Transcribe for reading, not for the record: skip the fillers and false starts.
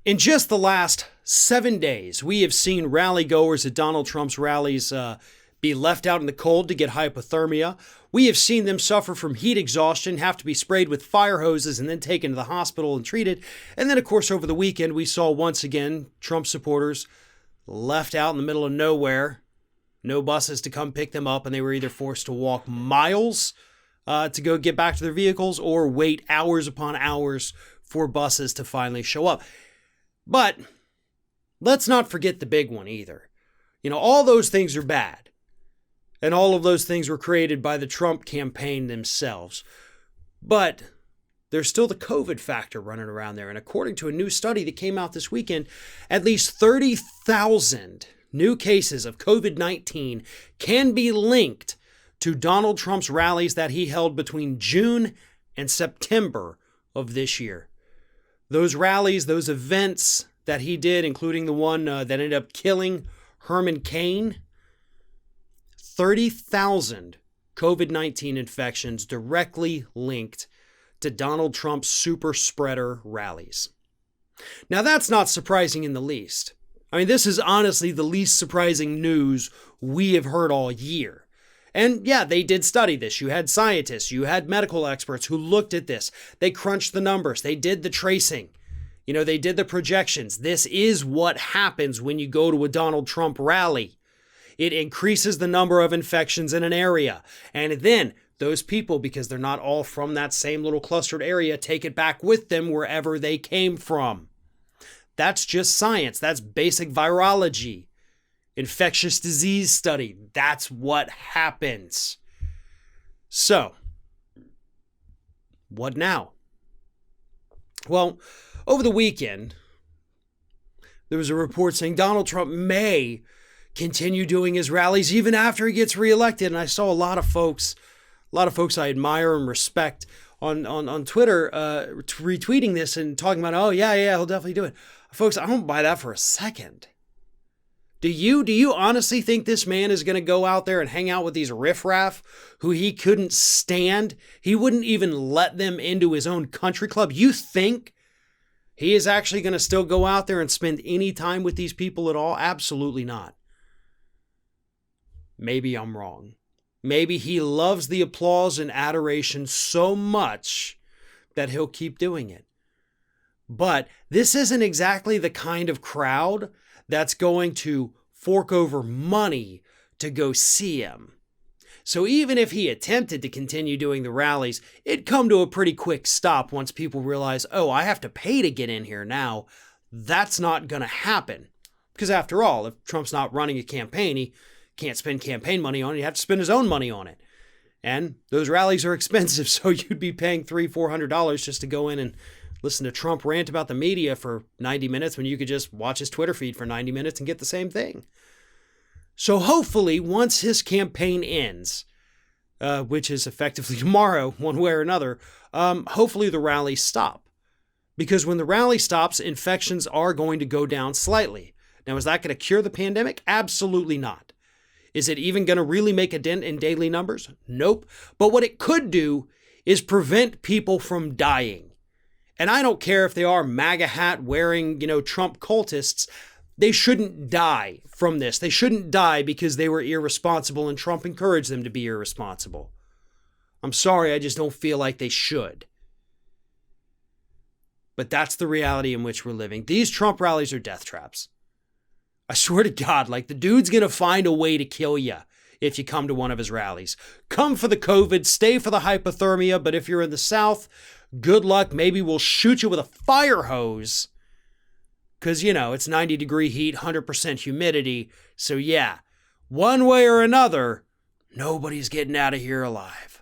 In just the last 7 days, we have seen rally goers at Donald Trump's rallies be left out in the cold to get hypothermia. We have seen them suffer from heat exhaustion, have to be sprayed with fire hoses and then taken to the hospital and treated. And then, of course, over the weekend, we saw once again Trump supporters left out in the middle of nowhere, no buses to come pick them up, and they were either forced to walk miles to go get back to their vehicles or wait hours upon hours for buses to finally show up. But let's not forget the big one either. You know, all those things are bad. And all of those things were created by the Trump campaign themselves. But there's still the COVID factor running around there. And according to a new study that came out this weekend, at least 30,000 new cases of COVID-19 can be linked to Donald Trump's rallies that he held between June and September of this year. Those rallies, those events that he did, including the one that ended up killing Herman Cain, 30,000 COVID-19 infections directly linked to Donald Trump's super spreader rallies. Now, that's not surprising in the least. I mean, this is honestly the least surprising news we have heard all year. And yeah, they did study this. You had scientists, you had medical experts who looked at this. They crunched the numbers. They did the tracing. You know, they did the projections. This is what happens when you go to a Donald Trump rally. It increases the number of infections in an area. And then those people, because they're not all from that same little clustered area, take it back with them wherever they came from. That's just science. That's basic virology. Infectious disease study. That's what happens. So, what now? Well, over the weekend, there was a report saying Donald Trump may continue doing his rallies even after he gets reelected. And I saw a lot of folks I admire and respect on Twitter retweeting this and talking about, oh, yeah, he'll definitely do it. Folks, I don't buy that for a second. Do you honestly think this man is going to go out there and hang out with these riffraff who he couldn't stand? He wouldn't even let them into his own country club. You think he is actually going to still go out there and spend any time with these people at all? Absolutely not. Maybe I'm wrong. Maybe he loves the applause and adoration so much that he'll keep doing it. But this isn't exactly the kind of crowd that's going to fork over money to go see him. So even if he attempted to continue doing the rallies, it'd come to a pretty quick stop once people realize, oh, I have to pay to get in here now. That's not going to happen. Because after all, if Trump's not running a campaign, he can't spend campaign money on it. He'd have to spend his own money on it. And those rallies are expensive, so you'd be paying $300-$400 just to go in and listen to Trump rant about the media for 90 minutes when you could just watch his Twitter feed for 90 minutes and get the same thing. So hopefully, once his campaign ends, which is effectively tomorrow, one way or another, hopefully the rallies stop. Because when the rally stops, infections are going to go down slightly. Now, is that going to cure the pandemic? Absolutely not. Is it even going to really make a dent in daily numbers? Nope. But what it could do is prevent people from dying. And I don't care if they are MAGA hat wearing, Trump cultists. They shouldn't die from this. They shouldn't die because they were irresponsible and Trump encouraged them to be irresponsible. I'm sorry, I just don't feel like they should. But that's the reality in which we're living. These Trump rallies are death traps. I swear to God, the dude's going to find a way to kill you if you come to one of his rallies. Come for the COVID, stay for the hypothermia, but if you're in the South, good luck. Maybe we'll shoot you with a fire hose. Because, it's 90-degree heat, 100% humidity. So yeah, one way or another, nobody's getting out of here alive.